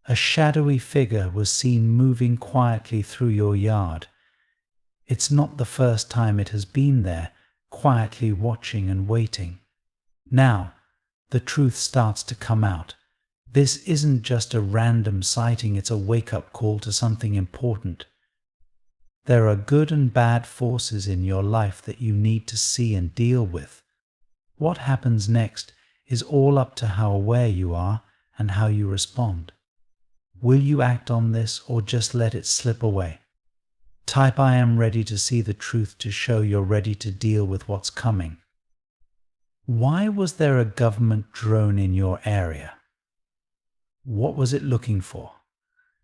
A shadowy figure was seen moving quietly through your yard. It's not the first time it has been there, quietly watching and waiting. Now, the truth starts to come out. This isn't just a random sighting, it's a wake-up call to something important. There are good and bad forces in your life that you need to see and deal with. What happens next is all up to how aware you are and how you respond. Will you act on this or just let it slip away? Type I am ready to see the truth to show you're ready to deal with what's coming. Why was there a government drone in your area? What was it looking for?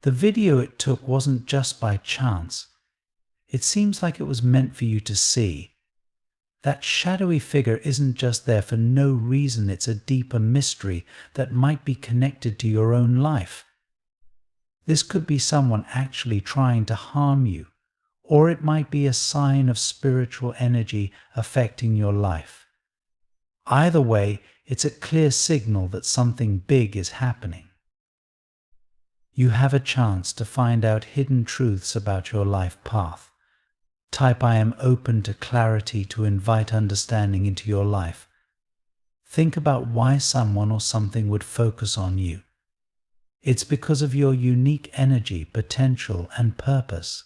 The video it took wasn't just by chance. It seems like it was meant for you to see. That shadowy figure isn't just there for no reason, it's a deeper mystery that might be connected to your own life. This could be someone actually trying to harm you, or it might be a sign of spiritual energy affecting your life. Either way, it's a clear signal that something big is happening. You have a chance to find out hidden truths about your life path. Type I am open to clarity to invite understanding into your life. Think about why someone or something would focus on you. It's because of your unique energy, potential, and purpose.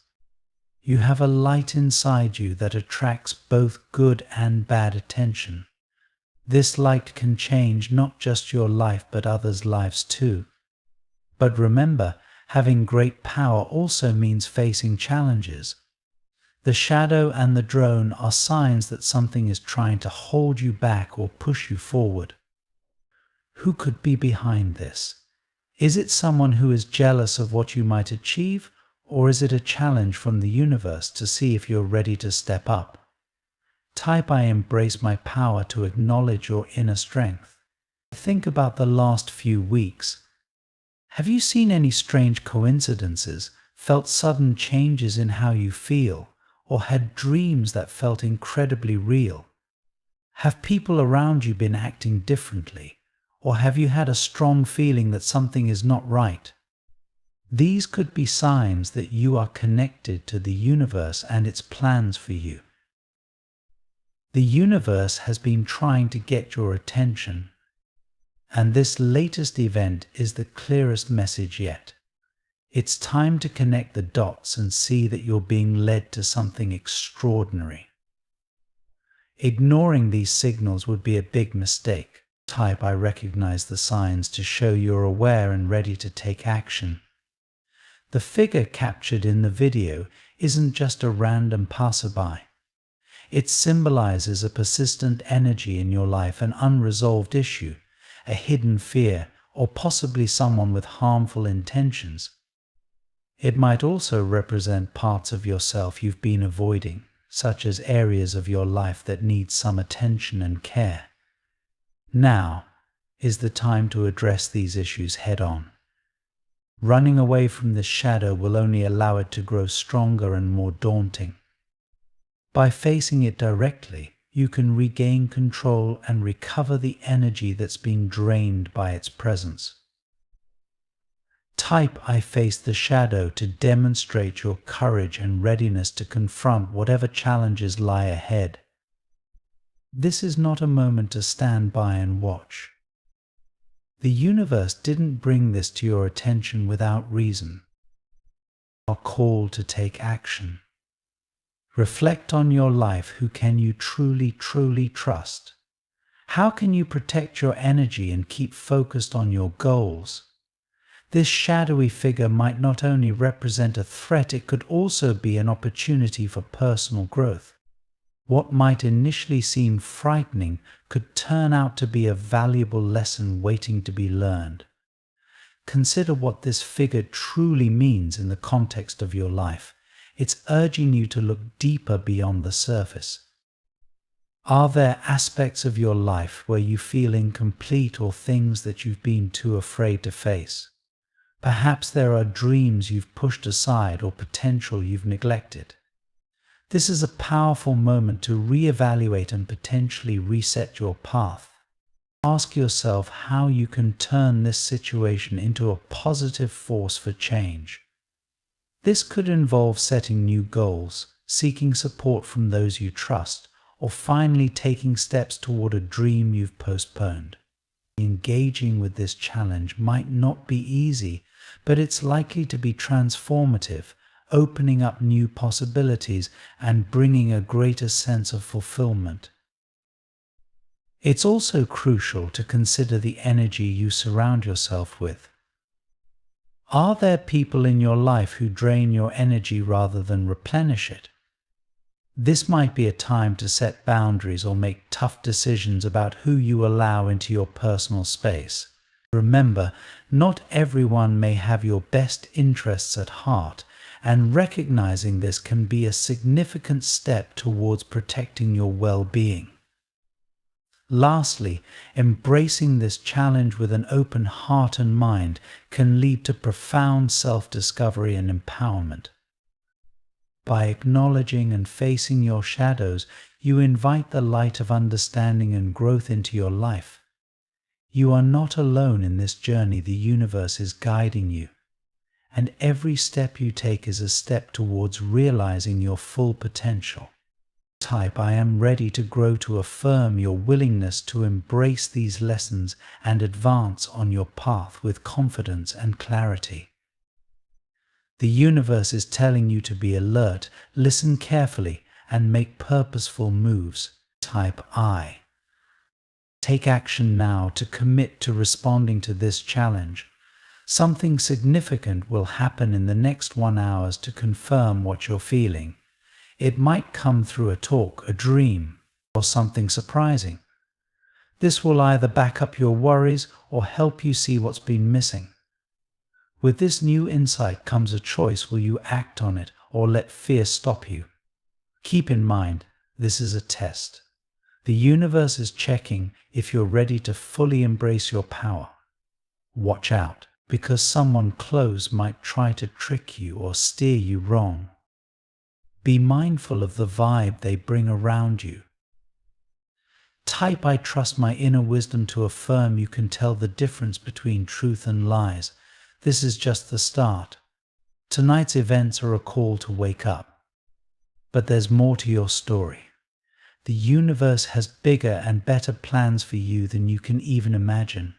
You have a light inside you that attracts both good and bad attention. This light can change not just your life but others' lives too. But remember, having great power also means facing challenges. The shadow and the drone are signs that something is trying to hold you back or push you forward. Who could be behind this? Is it someone who is jealous of what you might achieve, or is it a challenge from the universe to see if you're ready to step up? Type I embrace my power to acknowledge your inner strength. Think about the last few weeks. Have you seen any strange coincidences, felt sudden changes in how you feel, or had dreams that felt incredibly real? Have people around you been acting differently, or have you had a strong feeling that something is not right? These could be signs that you are connected to the universe and its plans for you. The universe has been trying to get your attention, and this latest event is the clearest message yet. It's time to connect the dots and see that you're being led to something extraordinary. Ignoring these signals would be a big mistake. Type I recognize the signs to show you're aware and ready to take action. The figure captured in the video isn't just a random passerby. It symbolizes a persistent energy in your life, an unresolved issue, a hidden fear, or possibly someone with harmful intentions. It might also represent parts of yourself you've been avoiding, such as areas of your life that need some attention and care. Now is the time to address these issues head-on. Running away from this shadow will only allow it to grow stronger and more daunting. By facing it directly, you can regain control and recover the energy that's been drained by its presence. Type I face the shadow to demonstrate your courage and readiness to confront whatever challenges lie ahead. This is not a moment to stand by and watch. The universe didn't bring this to your attention without reason. You are called to take action. Reflect on your life. Who can you truly trust? How can you protect your energy and keep focused on your goals? This shadowy figure might not only represent a threat, it could also be an opportunity for personal growth. What might initially seem frightening could turn out to be a valuable lesson waiting to be learned. Consider what this figure truly means in the context of your life. It's urging you to look deeper beyond the surface. Are there aspects of your life where you feel incomplete or things that you've been too afraid to face? Perhaps there are dreams you've pushed aside or potential you've neglected. This is a powerful moment to reevaluate and potentially reset your path. Ask yourself how you can turn this situation into a positive force for change. This could involve setting new goals, seeking support from those you trust, or finally taking steps toward a dream you've postponed. Engaging with this challenge might not be easy, but it's likely to be transformative, opening up new possibilities and bringing a greater sense of fulfillment. It's also crucial to consider the energy you surround yourself with. Are there people in your life who drain your energy rather than replenish it? This might be a time to set boundaries or make tough decisions about who you allow into your personal space. Remember, not everyone may have your best interests at heart, and recognizing this can be a significant step towards protecting your well-being. Lastly, embracing this challenge with an open heart and mind can lead to profound self-discovery and empowerment. By acknowledging and facing your shadows, you invite the light of understanding and growth into your life. You are not alone in this journey. The universe is guiding you, and every step you take is a step towards realizing your full potential. Type I am ready to grow to affirm your willingness to embrace these lessons and advance on your path with confidence and clarity. The universe is telling you to be alert, listen carefully, and make purposeful moves. Type I. Take action now to commit to responding to this challenge. Something significant will happen in the next 1 hour to confirm what you're feeling. It might come through a talk, a dream, or something surprising. This will either back up your worries or help you see what's been missing. With this new insight comes a choice: will you act on it or let fear stop you? Keep in mind, this is a test. The universe is checking if you're ready to fully embrace your power. Watch out, because someone close might try to trick you or steer you wrong. Be mindful of the vibe they bring around you. Type I trust my inner wisdom to affirm you can tell the difference between truth and lies. This is just the start. Tonight's events are a call to wake up. But there's more to your story. The universe has bigger and better plans for you than you can even imagine.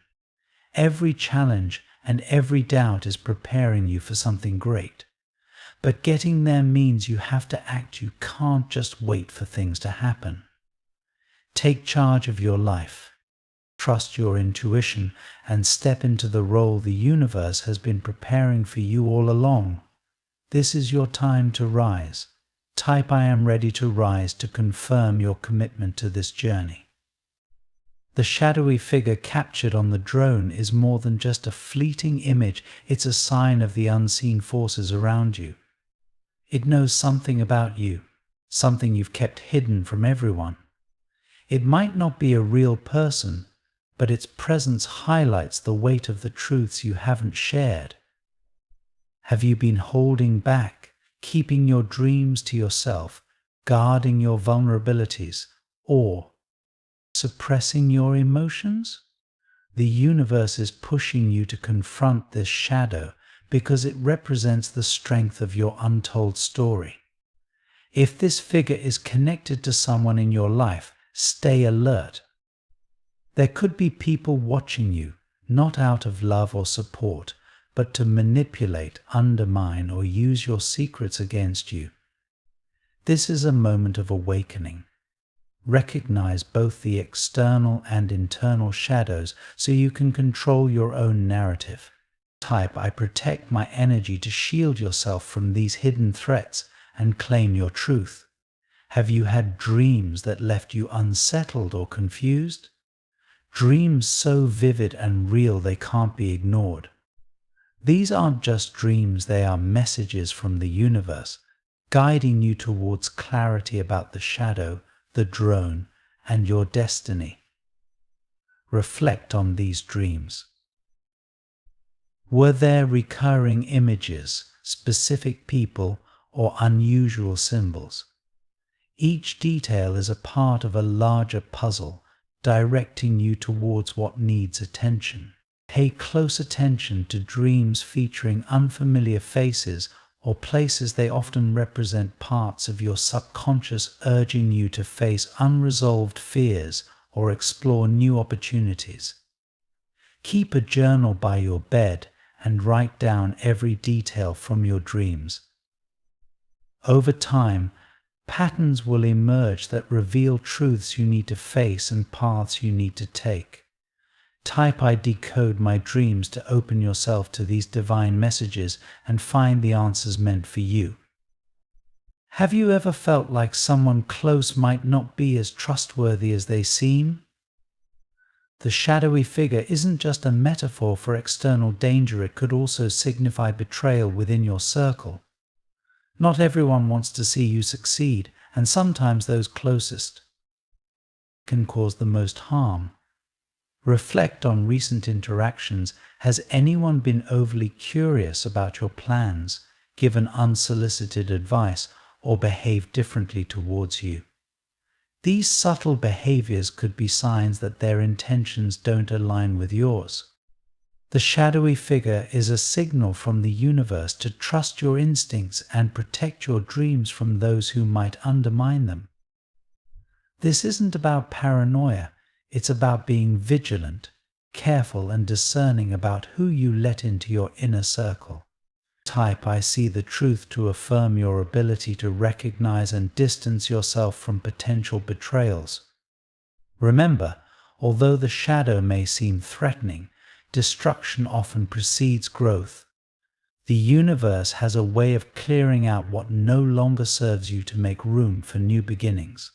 Every challenge and every doubt is preparing you for something great. But getting there means you have to act. You can't just wait for things to happen. Take charge of your life. Trust your intuition and step into the role the universe has been preparing for you all along. This is your time to rise. Type I am ready to rise to confirm your commitment to this journey. The shadowy figure captured on the drone is more than just a fleeting image. It's a sign of the unseen forces around you. It knows something about you, something you've kept hidden from everyone. It might not be a real person, but its presence highlights the weight of the truths you haven't shared. Have you been holding back, keeping your dreams to yourself, guarding your vulnerabilities, or suppressing your emotions? The universe is pushing you to confront this shadow because it represents the strength of your untold story. If this figure is connected to someone in your life, stay alert. There could be people watching you, not out of love or support, but to manipulate, undermine, or use your secrets against you. This is a moment of awakening. Recognize both the external and internal shadows so you can control your own narrative. Type I protect my energy to shield yourself from these hidden threats and claim your truth. Have you had dreams that left you unsettled or confused? Dreams so vivid and real they can't be ignored. These aren't just dreams, they are messages from the universe, guiding you towards clarity about the shadow, the drone, and your destiny. Reflect on these dreams. Were there recurring images, specific people, or unusual symbols? Each detail is a part of a larger puzzle, directing you towards what needs attention. Pay close attention to dreams featuring unfamiliar faces or places. They often represent parts of your subconscious urging you to face unresolved fears or explore new opportunities. Keep a journal by your bed and write down every detail from your dreams. Over time, patterns will emerge that reveal truths you need to face and paths you need to take. Type "I decode my dreams" to open yourself to these divine messages and find the answers meant for you. Have you ever felt like someone close might not be as trustworthy as they seem? The shadowy figure isn't just a metaphor for external danger, it could also signify betrayal within your circle. Not everyone wants to see you succeed, and sometimes those closest can cause the most harm. Reflect on recent interactions. Has anyone been overly curious about your plans, given unsolicited advice, or behaved differently towards you? These subtle behaviors could be signs that their intentions don't align with yours. The shadowy figure is a signal from the universe to trust your instincts and protect your dreams from those who might undermine them. This isn't about paranoia, it's about being vigilant, careful, and discerning about who you let into your inner circle. Type "I see the truth" to affirm your ability to recognize and distance yourself from potential betrayals. Remember, although the shadow may seem threatening, destruction often precedes growth. The universe has a way of clearing out what no longer serves you to make room for new beginnings.